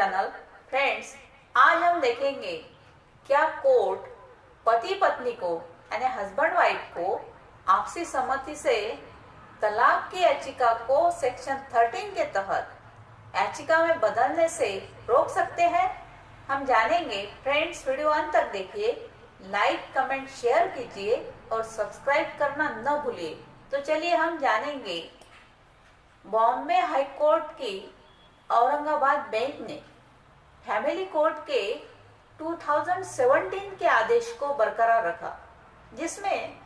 Channel. Friends, आज हम देखेंगे क्या कोर्ट पति पत्नी को यानी हस्बैंड वाइफ को आपसी सहमति से तलाक की याचिका को सेक्शन 13 के तहत याचिका में बदलने से रोक सकते हैं। हम जानेंगे। फ्रेंड्स, वीडियो अंत तक देखिए, लाइक कमेंट शेयर कीजिए और सब्सक्राइब करना न भूलिए। तो चलिए हम जानेंगे। बॉम्बे हाई कोर्ट की औरंगाबाद बेंच ने फैमिली कोर्ट के 2017 के आदेश को बरकरार रखा, जिसमें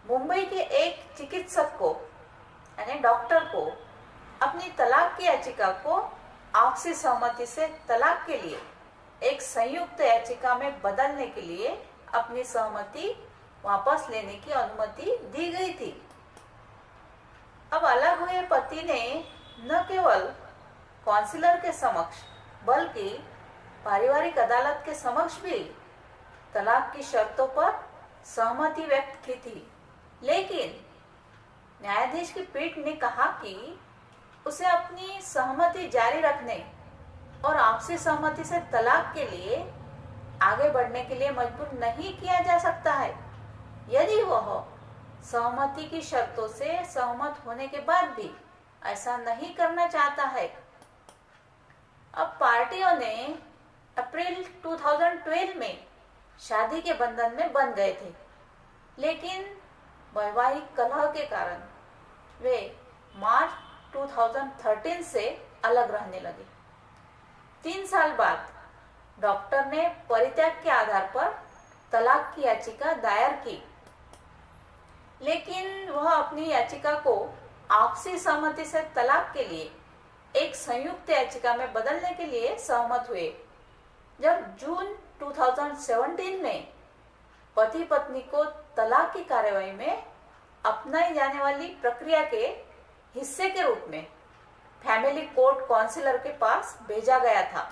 मुंबई के एक चिकित्सक को यानी डॉक्टर को अपनी तलाक की याचिका को आपसी सहमति से तलाक के लिए एक संयुक्त याचिका में बदलने के लिए अपनी सहमति वापस लेने की अनुमति दी गई थी। अब अलग हुए पति ने न केवल काउंसिलर के समक्ष बल्कि पारिवारिक अदालत के समक्ष भी तलाक की शर्तों पर सहमति व्यक्त की थी, लेकिन न्यायाधीश की पीठ ने कहा कि उसे अपनी सहमति जारी रखने और आपसी सहमति से तलाक के लिए आगे बढ़ने के लिए मजबूर नहीं किया जा सकता है, यदि वह सहमति की शर्तों से सहमत होने के बाद भी ऐसा नहीं करना चाहता है। अब पार्टियों ने अप्रैल 2012 में शादी के बंधन में बंध गए थे, लेकिन वैवाहिक कलह के कारण वे मार्च 2013 से अलग रहने लगे। 3 साल बाद डॉक्टर ने परित्याग के आधार पर तलाक की याचिका दायर की, लेकिन वह अपनी याचिका को आपसी सहमति से तलाक के लिए एक संयुक्त याचिका में बदलने के लिए सहमत हुए। जब जून 2017 में पति पत्नी को तलाक की कार्यवाही में अपनाई जाने वाली प्रक्रिया के हिस्से के रूप में फैमिली कोर्ट काउंसिलर के पास भेजा गया था।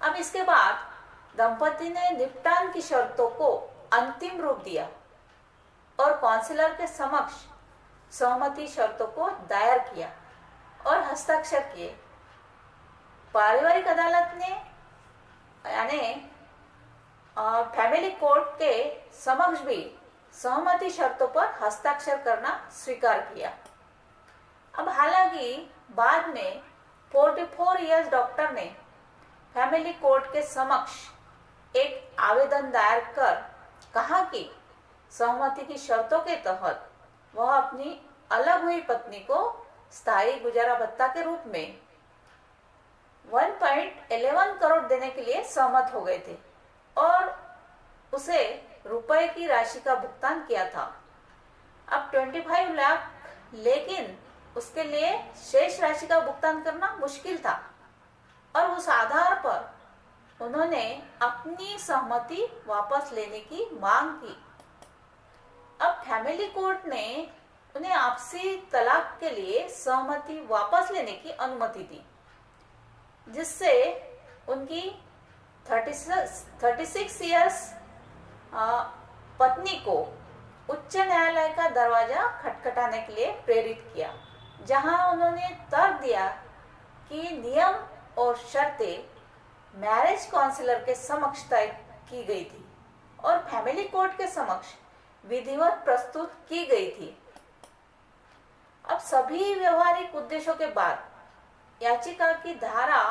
अब इसके बाद दंपति ने निपटान की शर्तों को अंतिम रूप दिया और काउंसिलर के समक्ष सहमति शर्तों को दायर किया और हस्ताक्षर किए। पारिवारिक अदालत ने यानी फैमिली कोर्ट के समक्ष भी सहमति शर्तों पर हस्ताक्षर करना स्वीकार किया। अब हालांकि बाद में 44 इयर्स डॉक्टर ने फैमिली कोर्ट के समक्ष एक आवेदन दायर कर कहा कि सहमति की शर्तों के तहत वह अपनी अलग हुई पत्नी को स्थायी गुजारा भत्ता के रूप में 1.11 करोड़ देने के लिए सहमत हो गए थे और उसे रुपए की राशि का भुगतान किया था। अब 25 लाख, लेकिन उसके लिए शेष राशि का भुगतान करना मुश्किल था और उस आधार पर उन्होंने अपनी सहमति वापस लेने की मांग की। अब फैमिली कोर्ट ने उन्हें आपसी तलाक के लिए सहमति वापस लेने की अनुमति दी, जिससे उनकी 36 इयर्स पत्नी को उच्च न्यायालय का दरवाजा खटखटाने के लिए प्रेरित किया, जहां उन्होंने तर्क दिया कि नियम और शर्तें मैरिज काउंसिलर के समक्ष तय की गई थी और फैमिली कोर्ट के समक्ष विधिवत प्रस्तुत की गई थी। अब सभी व्यवहारिक उद्देश्यों के बाद याचिका की धारा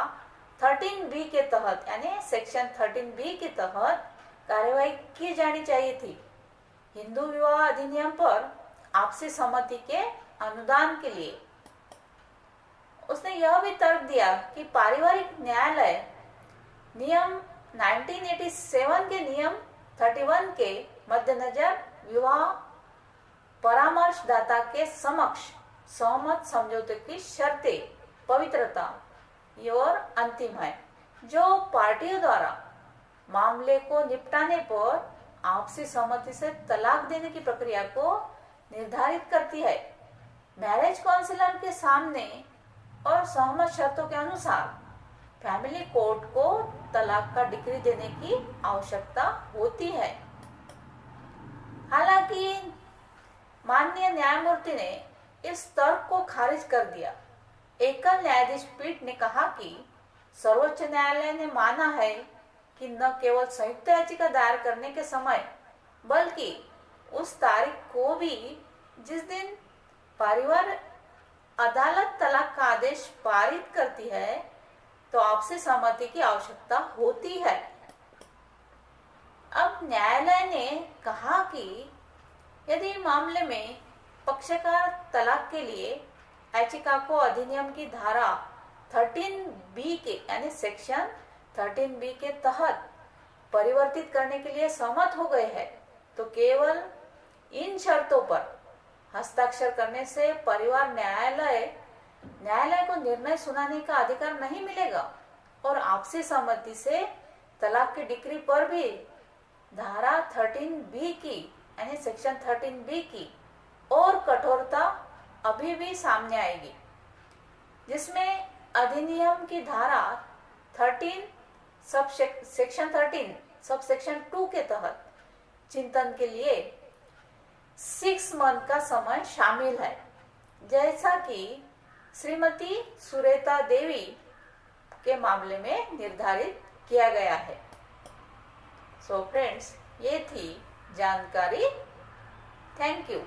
13B के तहत यानी सेक्शन 13B के तहत कार्यवाही की जानी चाहिए थी। हिंदू विवाह अधिनियम पर आपसी सहमति के अनुदान के लिए उसने यह भी तर्क दिया कि पारिवारिक न्यायालय नियम 1987 के नियम 31 के मद्देनजर विवाह परामर्शदाता के समक्ष सहमत समझौते की शर्तें पवित्रता और अंतिम है, जो पार्टियों द्वारा मामले को निपटाने पर आपसी सहमति से तलाक देने की प्रक्रिया को निर्धारित करती है। मैरिज काउंसिलर के सामने और सहमत शर्तों के अनुसार फैमिली कोर्ट को तलाक का डिक्री देने की आवश्यकता होती है। हालांकि माननीय न्यायमूर्ति ने इस तर्क को खारिज कर दिया। एकल न्यायाधीश पीठ ने कहा कि सर्वोच्च न्यायालय ने माना है कि न केवल संयुक्त याचिका दायर करने के समय बल्कि उस तारीख को भी जिस दिन परिवार अदालत तलाक का आदेश पारित करती है तो आपसी सहमति की आवश्यकता होती है। अब न्यायालय ने कहा कि यदि मामले में पक्षकार तलाक के लिए याचिका को अधिनियम की धारा 13B के यानी सेक्शन 13B के तहत परिवर्तित करने के लिए सहमत हो गए हैं तो केवल इन शर्तों पर हस्ताक्षर करने से परिवार न्यायालय को निर्णय सुनाने का अधिकार नहीं मिलेगा और आपसी सहमति से तलाक की डिक्री पर भी धारा 13B की यानी सेक्शन 13B की और कठोरता अभी भी सामने आएगी, जिसमें अधिनियम की धारा 13 सेक्शन 13 सब सेक्शन 2 के तहत चिंतन के लिए 6 मंथ का समय शामिल है, जैसा कि श्रीमती सुरेता देवी के मामले में निर्धारित किया गया है। सो फ्रेंड्स, ये थी जानकारी। Thank you.